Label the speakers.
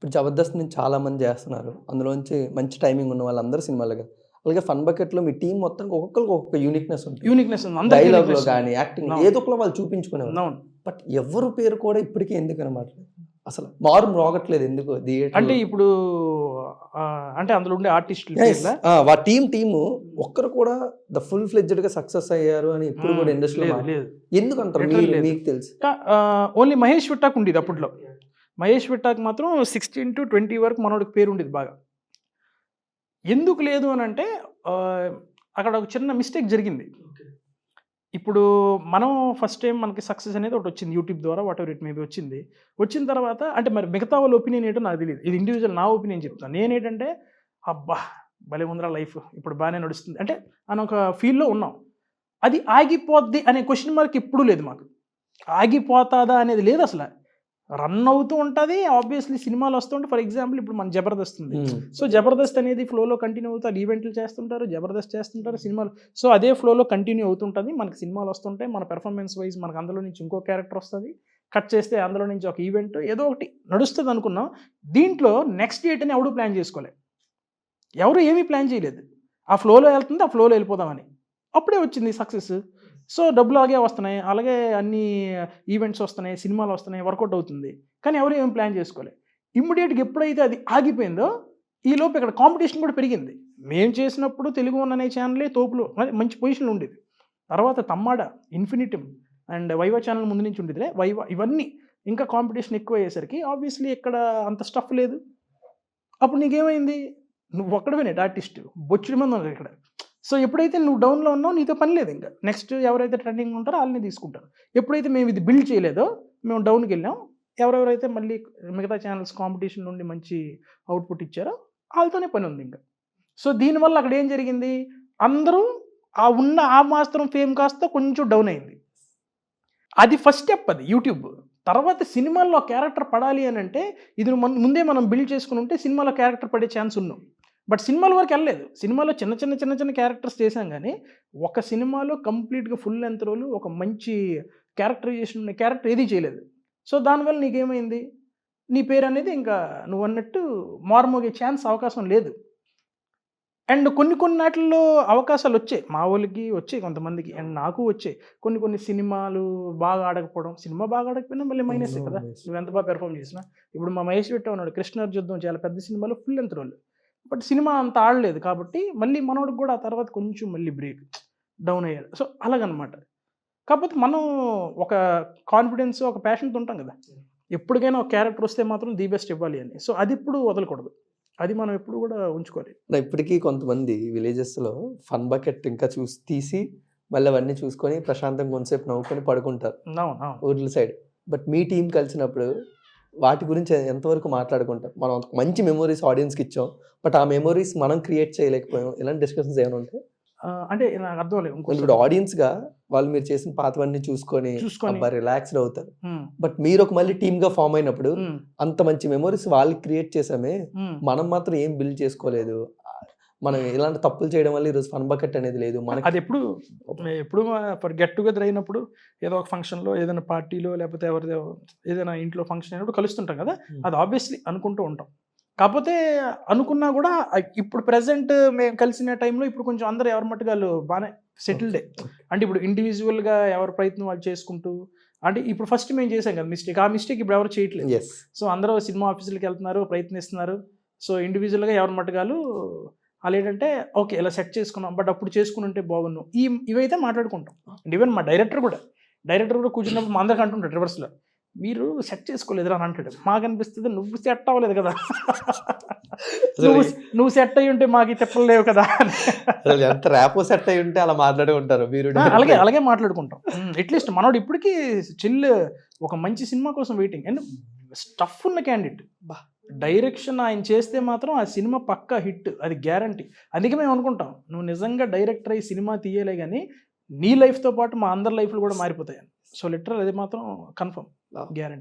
Speaker 1: ఇప్పుడు 'జబర్దస్త్' నుంచి చాలామంది చేస్తున్నారు. అందులోంచి మంచి టైమింగ్ ఉన్న వాళ్ళందరూ సినిమాలుగా. అలాగే 'ఫన్ బకెట్‌లో' మీ టీమ్ మొత్తానికి ఒక్కొక్కరికి ఒక్కొక్క యూనిక్‌నెస్ ఉంటుంది.
Speaker 2: యూనిక్‌నెస్ ఉంది. అందరికి
Speaker 1: డైలాగ్‌లో
Speaker 2: యూనిక్‌నెస్ ఉంది.
Speaker 1: గాని, యాక్టింగ్
Speaker 2: అవును.
Speaker 1: ఏదో ఒకలా వాళ్ళు చూపించుకునేవారు.
Speaker 2: అవును.
Speaker 1: బట్ ఎవ్వరి పేరు కూడా ఇప్పటికి ఎందుకు వినబడట్లేదు? అసలు మారు మ్రోగట్లేదు ఎందుకు
Speaker 2: అంటే
Speaker 1: థియేటర్‌లో?
Speaker 2: ఇప్పుడు అంటే అందులో ఉండే ఆర్టిస్టుల
Speaker 1: యెస్.
Speaker 2: పేర్లా?
Speaker 1: వా టీము ఒక్కరు కూడా ఫుల్ ఫ్లెడ్జ్డ్‌గా సక్సెస్ అయ్యారు అని ఎప్పుడు కూడా ఇండస్ట్రీలో
Speaker 2: లేదు లేదు.
Speaker 1: ఎందుకంటారు?
Speaker 2: లిటరల్ లేదు.
Speaker 1: మీకు తెలుసు.
Speaker 2: ఓన్లీ మహేష్ విట్టాక్ ఉండేది అప్పట్లో. మహేష్ విట్టాక్ మాత్రం 16-20 వరకు మనోడికి పేరు ఉండేది బాగా. ఎందుకు లేదు అనంటే అక్కడ ఒక చిన్న మిస్టేక్ జరిగింది. ఇప్పుడు మనం ఫస్ట్ టైం మనకి సక్సెస్ అనేది ఒకటి వచ్చింది యూట్యూబ్ ద్వారా what ever it may be వచ్చింది. వచ్చిన తర్వాత అంటే మరి మిగతా వాళ్ళ ఒపీనియన్ ఏంటో నాకు తెలియదు. ఇది ఇండివిజువల్ నా ఒపీనియన్ చెప్తాను. నేనేంటంటే అబ్బా! భలే ఉందిరా లైఫ్ ఇప్పుడు బాగానే నడుస్తుంది. అంటే అని ఒక ఫీల్‌లో ఉన్నాం. అది ఆగిపోద్ది అనే క్వెషన్ మార్క్ ఎప్పుడూ లేదు మాకు. ఆగిపోతాదా అనేది లేదు అసల. రన్ అవుతూ ఉంటది. ఆబ్వియస్‌లీ సినిమాలు వస్తుంటే ఫర్ ఎగ్జాంపుల్ ఇప్పుడు మన 'జబర్దస్త్' ఉంది. సో 'జబర్దస్త్' అనేది ఫ్లోలో కంటిన్యూ అవుతారు. ఈవెంట్లు చేస్తుంటారు. 'జబర్దస్త్' చేస్తుంటారు. సినిమాలు సో అదే ఫ్లోలో కంటిన్యూ అవుతుంటది. మనకి సినిమాలు వస్తుంటాయి. మన పెర్ఫార్మెన్స్ వైస్ మనకు అందులో నుంచి ఇంకో క్యారెక్టర్ వస్తది. కట్ చేస్తే అందులో నుంచి ఒక ఈవెంట్ ఏదో ఒకటి నడుస్తది అనుకున్నాం. దీంట్లో నెక్స్ట్ డేట్ అని ఎవడు ప్లాన్ చేసుకోలే. ఎవరు ఏమీ ప్లాన్ చేయలేదు. ఆ ఫ్లోలో వెళ్తుంది. ఆ ఫ్లోలో వెళ్ళిపోదామని. అప్పుడే వచ్చింది సక్సెస్. సో డబ్బులు అలాగే వస్తున్నాయి. అలాగే అన్ని ఈవెంట్స్ వస్తున్నాయి. సినిమాలు వస్తున్నాయి. వర్కౌట్ అవుతుంది. కానీ ఎవరు ఏమి ప్లాన్ చేసుకోలే. ఇమ్మీడియేట్‌గా ఎప్పుడైతే అది ఆగిపోయిందో ఈలోపు ఇక్కడ కాంపిటీషన్ కూడా పెరిగింది. మేము చేసినప్పుడు తెలుగు వన్ అనే ఛానలే తోపులో మంచి పొజిషన్‌లో ఉండేది. తర్వాత తమ్మాడ, ఇన్ఫినిటిమ్ అండ్ వైవా ఛానల్ ముందు నుంచి ఉండేదిలే. వైవా ఇవన్నీ ఇంకా కాంపిటీషన్ ఎక్కువయ్యేసరికి ఆబ్వియస్లీ ఇక్కడ అంత స్టఫ్ లేదు. అప్పుడు నీకేమైంది? నువ్వు ఒక్కడివే ఆర్టిస్ట్. బొచ్చెడు మంది ఉన్నారు ఇక్కడ. సో ఎప్పుడైతే నువ్వు డౌన్‌లో ఉన్నావో నీతో పని లేదు ఇంక. నెక్స్ట్ ఎవరైతే ట్రెండింగ్ ఉంటారో ఆళ్ళనే తీసుకుంటారు. ఎప్పుడైతే మేము ఇది బిల్డ్ చేయలేదో మేము డౌన్‌కెళ్ళాం. ఎవరెవరైతే మళ్ళీ మిగతా ఛానల్స్ కాంపిటీషన్ నుండి మంచి అవుట్‌పుట్ ఇచ్చారో ఆళ్ళతోనే పని ఉంది ఇంక. సో దీనివల్ల అక్కడ ఏం జరిగింది? అందరూ ఉన్న ఆ మాత్రం ఫేమ్ కాస్త కొంచెం డౌన్ అయింది. అది ఫస్ట్ స్టెప్ అది యూట్యూబ్. తర్వాత సినిమాల్లో క్యారెక్టర్ పడాలి అనంటే ఇది ముందే మనం బిల్డ్ చేసుకొని ఉంటే సినిమాలో క్యారెక్టర్ పడే ఛాన్స్ ఉన్నాం. బట్ సినిమాల వరకు వెళ్ళలేదు. సినిమాలో చిన్న క్యారెక్టర్స్ చేశాం గానీ, ఒక సినిమాలో కంప్లీట్‌గా ఫుల్ లెంత్ రోల్ ఒక మంచి క్యారెక్టరైజేషన్ ఉన్న క్యారెక్టర్ ఏది చేయలేదు. సో దానివల్ల నీకేమైంది? నీ పేరనేది ఇంకా నువ్వన్నట్టు మారుమోగే ఛాన్స్ అవకాశం లేదు. అండ్ కొన్నాటిల్లో అవకాశాలొచ్చాయి. మా వోళ్ళకి వచ్చాయి కొంతమందికి. అండ్ నాకు వచ్చాయి. కొన్ని సినిమాలు బాగా ఆడకపోవడం. సినిమా బాగా ఆడకపోయినా మళ్ళీ మైనసే కదా! నువ్వెంత బాగా పెర్ఫార్మ్ చేసినా. ఇప్పుడు మా మహేష్ విట్ట ఉన్నాడు. 'కృష్ణార్జునం' చాలా పెద్ద సినిమాలో ఫుల్ లెంత్ రోల్. బట్ సినిమా అంత ఆడలేదు కాబట్టి మళ్ళీ మనోడికి కూడా ఆ తర్వాత కొంచెం మళ్ళీ బ్రేక్ డౌన్ అయ్యాడు. సో అలాగనమాట. కాకపోతే మనం ఒక కాన్ఫిడెన్స్, ఒక ప్యాషన్‌తో ఉంటాం కదా! ఎప్పటికైనా ఒక క్యారెక్టర్ వస్తే మాత్రం ది బెస్ట్ ఇవ్వాలి అని. సో అదెప్పుడు వదలకూడదు. అది మనం ఎప్పుడు కూడా ఉంచుకోవాలి.
Speaker 1: ఇప్పటికీ కొంతమంది విలేజెస్‌లో ఫన్ బకెట్ ఇంకా తీసి మళ్ళీ అవన్నీ చూసుకొని ప్రశాంతంగా కొంతసేపు నవ్వుకొని పడుకుంటారు.
Speaker 2: అవును.
Speaker 1: ఊర్ల సైడ్. బట్ మీ టీమ్ కలిసినప్పుడు వాటి గురించి ఎంతవరకు మాట్లాడుకుంటారు? మనం మంచి మెమోరీస్ ఆడియన్స్‌కి ఇచ్చాం. బట్ ఆ మెమోరీస్ మనం క్రియేట్ చేయలేకపోయాం. ఇలాంటి డిస్కషన్స్ ఏమైనా ఉంటాయా?
Speaker 2: అంటే నాకు అర్థం అవ్వలేదు.
Speaker 1: ఇప్పుడు ఆడియన్స్‌గా వాళ్ళు మీరు చేసిన పాతవన్నీ చూసుకొని అబ్బా! రిలాక్స్‌డ్ అవుతారు. బట్ మీరు ఒక మళ్ళీ టీమ్‌గా ఫార్మ్ అయినప్పుడు అంత మంచి మెమోరీస్ వాళ్ళకి క్రియేట్ చేసామే. మనం మాత్రం ఏం బిల్డ్ చేసుకోలేదు. మనం ఇలాంటి తప్పులు చేయడం వల్ల ఈరోజు ఫన్ బకెట్ అనేది లేదు.
Speaker 2: అది ఎప్పుడు ఫర్ గెట్ టుగెదర్ అయినప్పుడు ఏదో ఒక ఫంక్షన్‌లో ఏదైనా పార్టీలో లేకపోతే ఎవరిదో ఏదైనా ఇంట్లో ఫంక్షన్ అయినప్పుడు కలుస్తుంటాం కదా! అది ఆబ్వియస్లీ అనుకుంటూ ఉంటాం. కాకపోతే అనుకున్నా కూడా ఇప్పుడు ప్రెజెంట్ మేము కలిసిన టైంలో ఇప్పుడు కొంచెం అందరూ ఎవరి మట్టుకు ఆళ్ళు బానే సెటిల్డే. అంటే ఇప్పుడు ఇండివిడ్యువల్‌గా ఎవరి ప్రయత్నం వాళ్ళు చేసుకుంటూ అంటే ఇప్పుడు ఫస్ట్ మేము చేసాం కదా మిస్టేక్. ఆ మిస్టేక్ ఇప్పుడు ఎవరు చేయట్లేదు. సో అందరూ సినిమా ఆఫీసులకి వెళ్తున్నారు, ప్రయత్నిస్తున్నారు. సో ఇండివిడ్యువల్‌గా ఎవరి మట్టుకు ఆళ్ళేంటంటే ఓకే. ఇలా సెట్ చేసుకున్నాం. బట్ అప్పుడు చేసుకునుంటే బాగున్ను. ఇవైతే మాట్లాడుకుంటాం. అండ్ ఈవెన్ మా డైరెక్టర్ కూడా కూర్చున్నప్పుడు మా అందరికి అంటుంటాడు రివర్స్‌లో. మీరు సెట్ చేసుకోలేదురా అని అంటాడు. మాకనిపిస్తది నువ్వు సెట్ అవ్వలేదు కదా! నువ్వు సెట్ అయ్యి ఉంటే మాకు ఈ తిప్పలు లేవు కదా!
Speaker 1: అసలు ఎంత ర్యాపో సెట్ అయ్యి ఉంటే అలా మాట్లాడుకుంటారు మీరు.
Speaker 2: అలాగే మాట్లాడుకుంటాం. అట్‌లీస్ట్ మనోడు ఇప్పటికి ఒక మంచి సినిమా కోసం వెయిటింగ్. అండ్ స్టఫ్ ఉన్న క్యాండిడేట్. డైరెక్షన్ ఆయన చేస్తే మాత్రం ఆ సినిమా పక్కా హిట్. అది గ్యారంటీ. అందుకే మేము అనుకుంటాం. నువ్వు నిజంగా డైరెక్టర్ అయ్యి సినిమా తీయలే గానీ నీ లైఫ్‌తో పాటు మా అందరి లైఫ్‌లు కూడా మారిపోతాయని. సో లిటరల్ అది మాత్రం కన్ఫర్మ్. గ్యారంటీ.